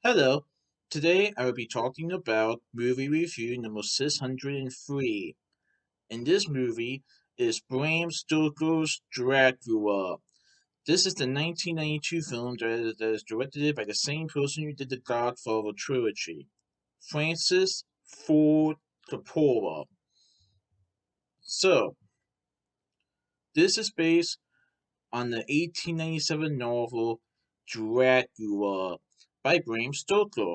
Hello, today I will be talking about movie review number 603. In this movie is Bram Stoker's Dracula. This is the 1992 film that is directed by the same person who did the Godfather trilogy, Francis Ford Coppola. So, this is based on the 1897 novel Dracula by Bram Stoker.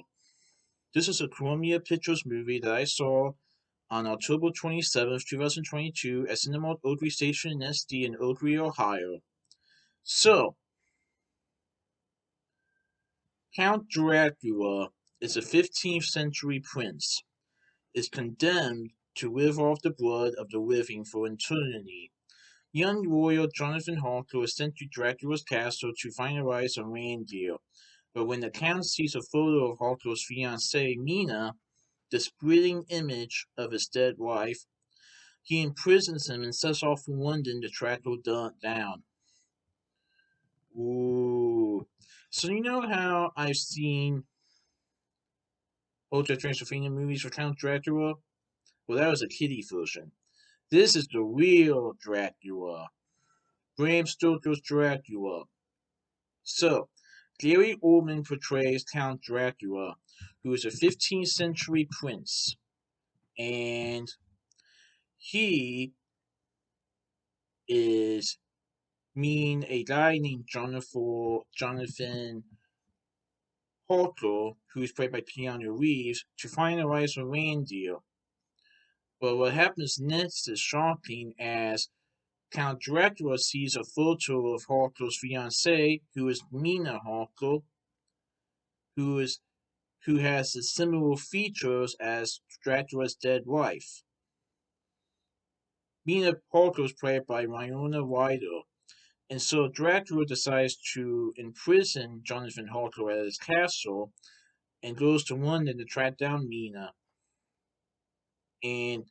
This is a Columbia Pictures movie that I saw on October 27th, 2022 at Cinemark Oakley Station in SD in Oakley, Ohio. So, Count Dracula is a 15th century prince, is condemned to live off the blood of the living for eternity. Young royal Jonathan Harker is sent to Dracula's castle to finalize a land deal, but when the Count sees a photo of Harker's fiancée, Mina, the splitting image of his dead wife, he imprisons him and sets off from London to track her down. Ooh. So you know how I've seen Ultra Transylvania movies for Count Dracula? Well, that was a kiddie version. This is the real Dracula. Bram Stoker's Dracula. So, Gary Oldman portrays Count Dracula, who is a 15th century prince. And he is meeting a guy named Jonathan Harker, who is played by Keanu Reeves, to finalize a land deal. But what happens next is shocking as Count Dracula sees a photo of Harker's fiancée, who is Mina Harker, who is who has the similar features as Dracula's dead wife. Mina Harker is played by Winona Ryder, and so Dracula decides to imprison Jonathan Harker at his castle and goes to London to track down Mina. And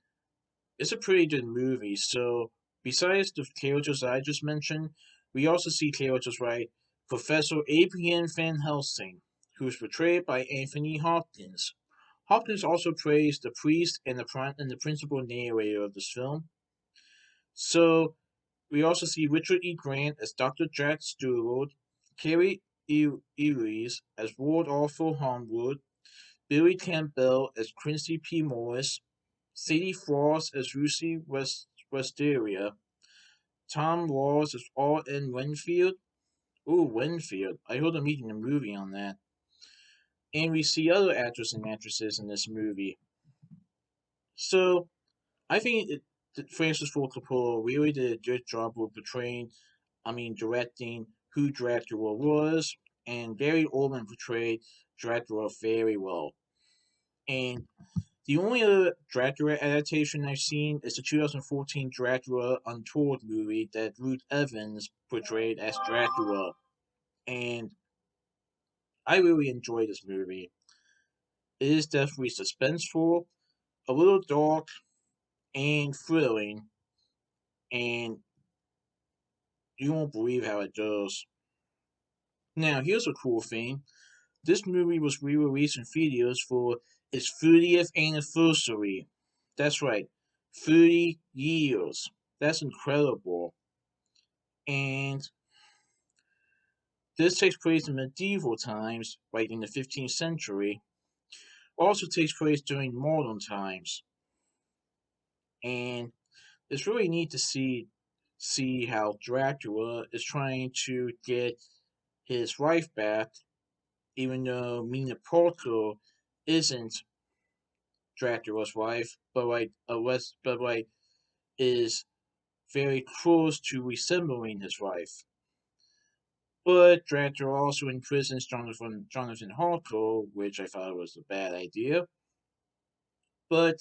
it's a pretty good movie. So, besides the characters I just mentioned, we also see characters like Professor Adrian Van Helsing, who is portrayed by Anthony Hopkins. Hopkins also plays the priest and the principal narrator of this film. So, we also see Richard E. Grant as Dr. Jack Stewart, Carrie Ellis as Lord Arthur Harwood, Billy Campbell as Quincy P. Morris, Sadie Frost as Lucy Westeria, Tom Laws as R.N. Winfield. Ooh, Winfield. I heard him making a movie on that. And we see other actors and actresses in this movie. So, I think that Francis Ford Coppola really did a good job of directing who Dracula was, and Gary Oldman portrayed Dracula very well. And the only other Dracula adaptation I've seen is the 2014 Dracula Untold movie that Ruth Evans portrayed as Dracula. And I really enjoyed this movie. It is definitely suspenseful, a little dark, and thrilling, and you won't believe how it does. Now, here's a cool thing. This movie was re-released in theaters for its 30th anniversary. That's right, 30 years. That's incredible. And this takes place in medieval times, like in the 15th century. Also takes place during modern times. And it's really neat to see how Dracula is trying to get his wife back, even though Mina Parker isn't Dracula's wife, but is very close to resembling his wife. But Dracula also imprisons Jonathan Harker, which I thought was a bad idea. But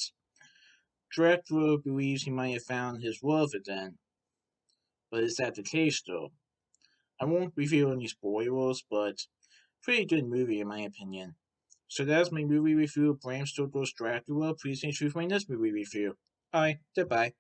Dracula believes he might have found his love again. But is that the case though? I won't reveal any spoilers, but pretty good movie in my opinion. So that's my movie review of Bram Stoker's Dracula. Please stay tuned for my next movie review. Alright, goodbye.